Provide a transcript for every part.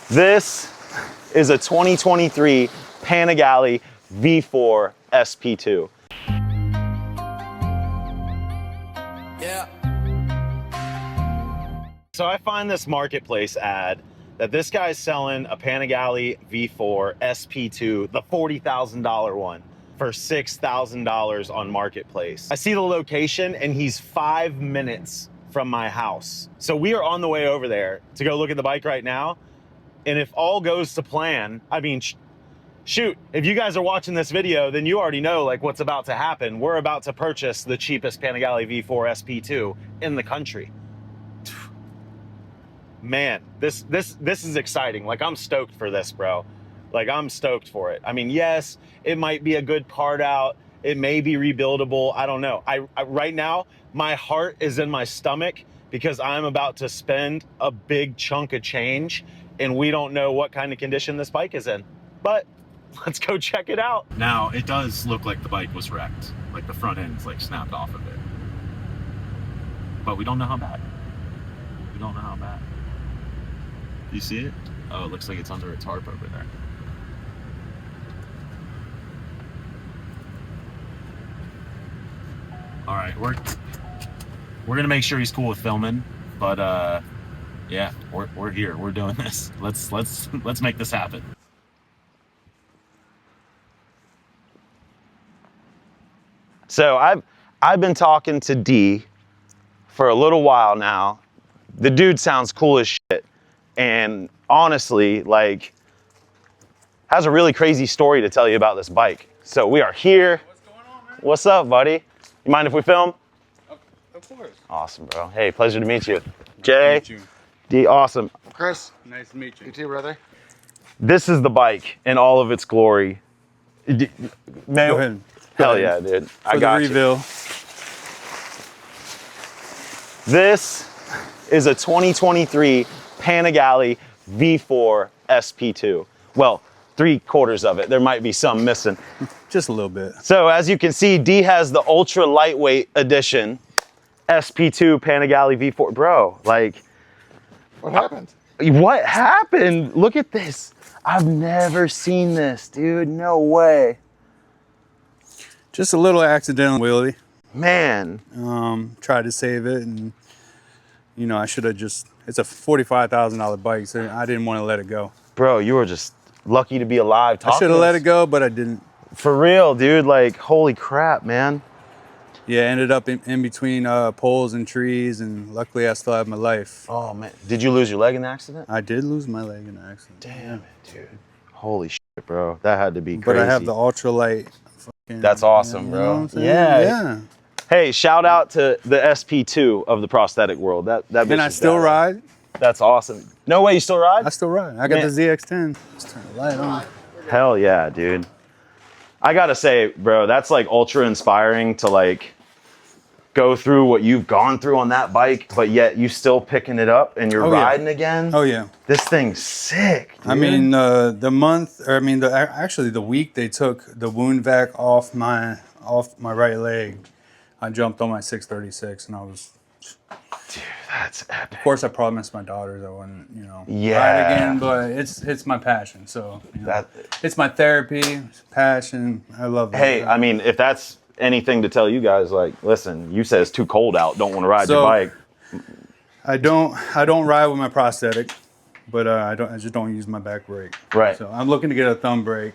This is a 2023 Panigale V4 SP2. Yeah. So I find this marketplace ad that this guy's selling a Panigale V4 SP2, the $40,000 one, for $6,000 on Marketplace. I see the location and he's 5 minutes from my house. So we are on the way over there to go look at the bike right now. And if all goes to plan, I mean, shoot, if you guys are watching this video, then you already know like what's about to happen. We're about to purchase the cheapest Panigale V4 SP2 in the country. Man, this is exciting. Like, I'm stoked for this, bro. Like, I'm stoked for it. I mean, yes, it might be a good part out. It may be rebuildable. I don't know. I right now, my heart is in my stomach because I'm about to spend a big chunk of change and we don't know what kind of condition this bike is in. But let's go check it out. Now, it does look like the bike was wrecked. Like the front end's like snapped off of it. But we don't know how bad. We don't know how bad. You see it? Oh, it looks like it's under a tarp over there. All right, we're gonna make sure he's cool with filming, but yeah, we're here. We're doing this. Let's make this happen. So I've been talking to D for a little while now. The dude sounds cool as shit. And honestly, like, has a really crazy story to tell you about this bike. So we are here. What's going on, man? What's up, buddy? You mind if we film? Of course. Awesome, bro. Hey, pleasure to meet you. Jay, Nice to meet you. D, awesome. Chris, Nice to meet you. you too, brother. This is the bike in all of its glory. Man, Go ahead. hell yeah, dude. I For got the you. reveal. This is a 2023 Panigale V4 SP2. Well, 3/4 of it. There might be some missing. Just a little bit. So as you can see, D has the ultra lightweight edition SP2 Panigale V4. Bro, like, What happened? what happened? Look at this. I've never seen this, dude. No way. Just a little accidental wheelie. Man. Tried to save it, and you know, I should have just. It's a $45,000 bike, so I didn't want to let it go. Bro, you were just lucky to be alive. I should have let it go, but I didn't. For real, dude. Like, holy crap, man. Yeah, ended up in between poles and trees, and luckily I still have my life. Oh, man. Did you lose your leg in the accident? I did lose my leg in the accident. Damn it, dude. Holy shit, bro. That had to be crazy. But I have the ultralight. That's awesome, you know bro. what I'm saying? Yeah. Yeah. Hey, shout out to the SP2 of the prosthetic world. That bitch And I is still badass. ride. That's awesome. No way you still ride? I still ride. I got Man. the ZX10. Let's turn the light on. Hell yeah, dude. I gotta say, bro, that's like ultra inspiring to like go through what you've gone through on that bike, but yet you still picking it up and you're Oh, yeah. riding again. Oh yeah. This thing's sick, dude. I mean, actually the week they took the wound vac off my right leg, I jumped on my 636 and I was. Dude, that's epic. Of course, I promised my daughters I wouldn't, Yeah. ride again. But it's my passion, so it's my therapy, it's passion. I love it. Hey, I mean, if that's anything to tell you guys, like, listen, you said it's too cold out, don't want to ride your bike. I don't ride with my prosthetic, but I just don't use my back brake. Right. So I'm looking to get a thumb brake,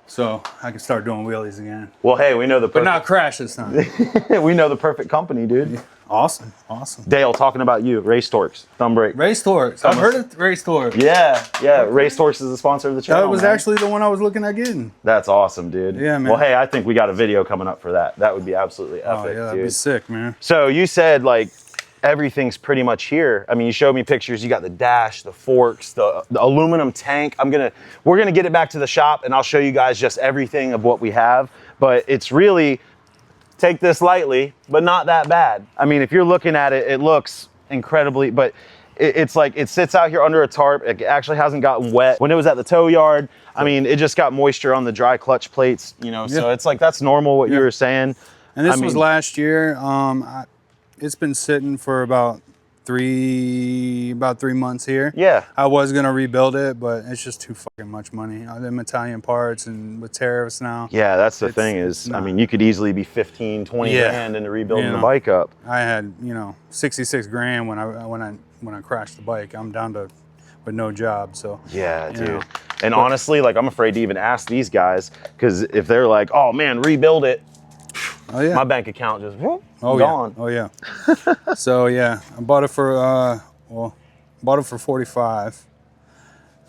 so I can start doing wheelies again. Well, hey, we know the But perfect, not crash this time. we know the perfect company, dude. Awesome. Dale, talking about you, Race Torques, thumb brake. Race Torques. I've heard of Race Torques. Yeah. Race Torques is the sponsor of the channel. That was man. actually the one I was looking at getting. That's awesome, dude. Yeah, man. Well, hey, I think we got a video coming up for that. That would be absolutely epic, Oh yeah, that'd dude. be sick, man. So you said like everything's pretty much here. I mean, you showed me pictures. You got the dash, the forks, the aluminum tank. We're gonna get it back to the shop, and I'll show you guys just everything of what we have. But it's really, take this lightly, but not that bad. I mean, if you're looking at it, it looks incredibly, but it's like it sits out here under a tarp. It actually hasn't gotten wet. When it was at the tow yard, I mean, it just got moisture on the dry clutch plates, so it's like that's normal what you were saying. And this was last year. It's been sitting for about about 3 months here. Yeah. I was gonna rebuild it, but it's just too fucking much money. Them Italian parts and with tariffs now. Yeah, that's the It's- thing it's is, I not. mean, you could easily be 15, 20 Yeah. grand into rebuilding You the know. bike up. I had 66 grand when I crashed the bike. I'm down to with no job. So Yeah, you dude. know. And honestly, like, I'm afraid to even ask these guys because if they're like, oh man, rebuild it, Oh yeah. my bank account just whoop, Oh gone. yeah. Oh yeah. So yeah, I bought it for bought it for 45.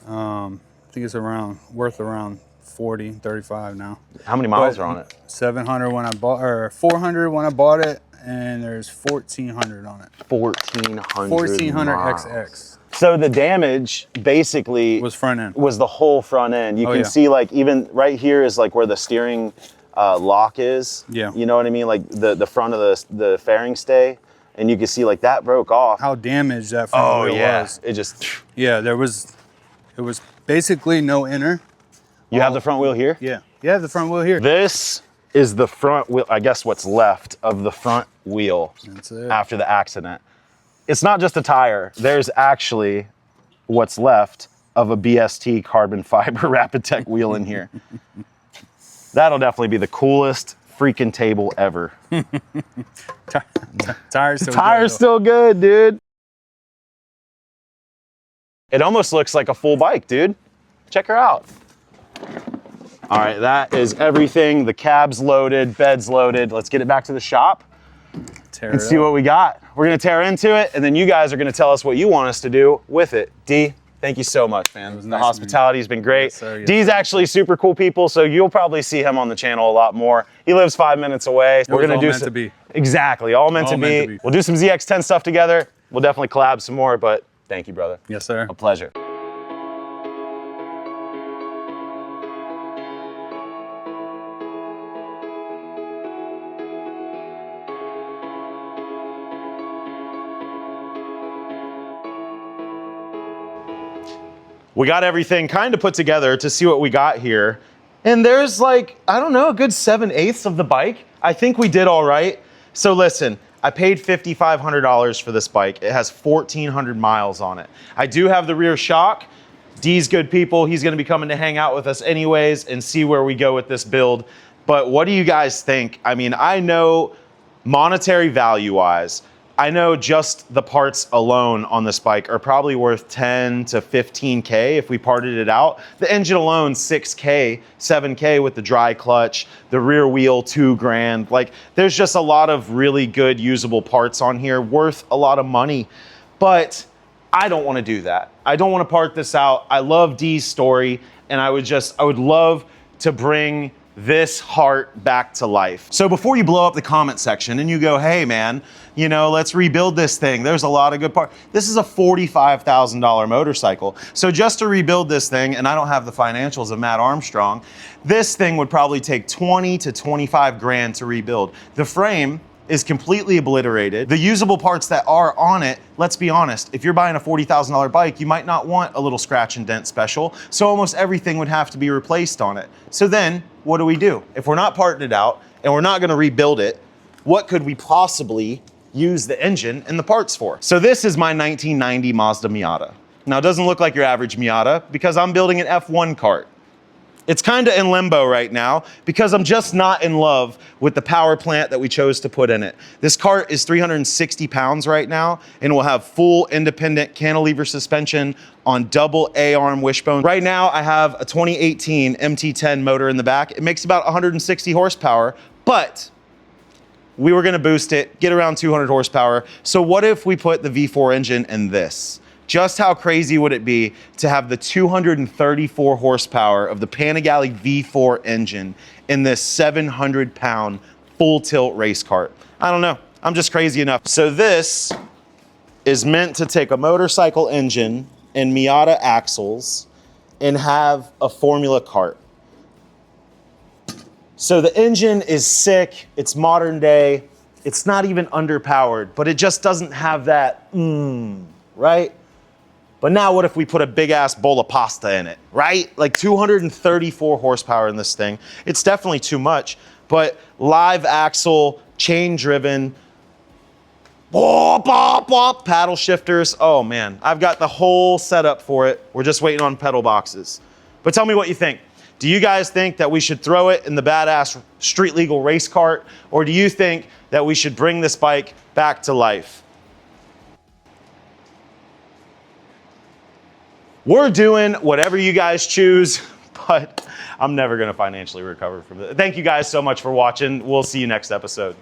I think it's worth around 40, 35 now. How many miles But are on it? 700 when I bought, or 400 when I bought it, and there's 1400 on it. 1,400 1400 miles. XX So the damage basically was front end. was the whole front end. You Oh, can yeah. see like even right here is like where the steering lock is. Yeah. You know what I mean? Like the front of the fairing stay. And you can see like that broke off. How damaged that front wheel was. It just, Yeah, it was basically no inner. you have the front wheel here? Yeah, yeah, the front wheel here. This is the front wheel, I guess what's left of the front wheel That's it. after the accident. It's not just a tire. There's actually what's left of a BST carbon fiber Rapid Tech wheel in here. That'll definitely be the coolest freaking table ever. Tire's still Tire's good, though. still good, dude. It almost looks like a full bike, dude. Check her out. All right, that is everything. The cab's loaded, bed's loaded. Let's get it back to the shop Tear and it see up. what we got. We're gonna tear into it, and then you guys are gonna tell us what you want us to do with it. D, thank you so much, man. was The nice to meet you. hospitality's been great. Yes, sir. Yes, D's sir. actually super cool people, so you'll probably see him on the channel a lot more. He lives 5 minutes away. It was all meant to be. Exactly, all meant All to meant be. to be. We'll do some ZX10 stuff together. We'll definitely collab some more, but thank you, brother. Yes, sir. A pleasure. We got everything kind of put together to see what we got here. And there's like, I don't know, a good 7/8 of the bike. I think we did all right. So listen, I paid $5,500 for this bike. It has 1,400 miles on it. I do have the rear shock. D's good people. He's gonna be coming to hang out with us anyways and see where we go with this build. But what do you guys think? I mean, I know monetary value-wise, I know just the parts alone on this bike are probably worth 10 to 15K if we parted it out. The engine alone, 6K, 7K with the dry clutch, the rear wheel, 2 grand. Like, there's just a lot of really good usable parts on here worth a lot of money. But I don't want to do that. I don't want to part this out. I love D's story, and I would love to bring this heart back to life. So before you blow up the comment section and you go, hey man, let's rebuild this thing. There's a lot of good parts. This is a $45,000 motorcycle. So just to rebuild this thing, and I don't have the financials of Matt Armstrong, this thing would probably take 20 to 25 grand to rebuild. The frame is completely obliterated. The usable parts that are on it, let's be honest, if you're buying a $40,000 bike, you might not want a little scratch and dent special, so almost everything would have to be replaced on it. So then, what do? If we're not parting it out, and we're not gonna rebuild it, what could we possibly use the engine and the parts for? So this is my 1990 Mazda Miata. Now it doesn't look like your average Miata because I'm building an F1 kart. It's kind of in limbo right now because I'm just not in love with the power plant that we chose to put in it. This cart is 360 pounds right now and will have full independent cantilever suspension on double A-arm wishbone. Right now I have a 2018 MT10 motor in the back. It makes about 160 horsepower, but we were gonna boost it, get around 200 horsepower. So what if we put the V4 engine in this? Just how crazy would it be to have the 234 horsepower of the Panigale V4 engine in this 700-pound full tilt race cart? I don't know, I'm just crazy enough. So this is meant to take a motorcycle engine and Miata axles and have a Formula cart. So the engine is sick, it's modern day, it's not even underpowered, but it just doesn't have that right? But now what if we put a big ass bowl of pasta in it, right? Like 234 horsepower in this thing. It's definitely too much, but live axle, chain driven, Bop, bop, bop, paddle shifters. Oh man, I've got the whole setup for it. We're just waiting on pedal boxes. But tell me what you think. Do you guys think that we should throw it in the badass street legal race cart? Or do you think that we should bring this bike back to life? We're doing whatever you guys choose, but I'm never gonna financially recover from this. Thank you guys so much for watching. We'll see you next episode.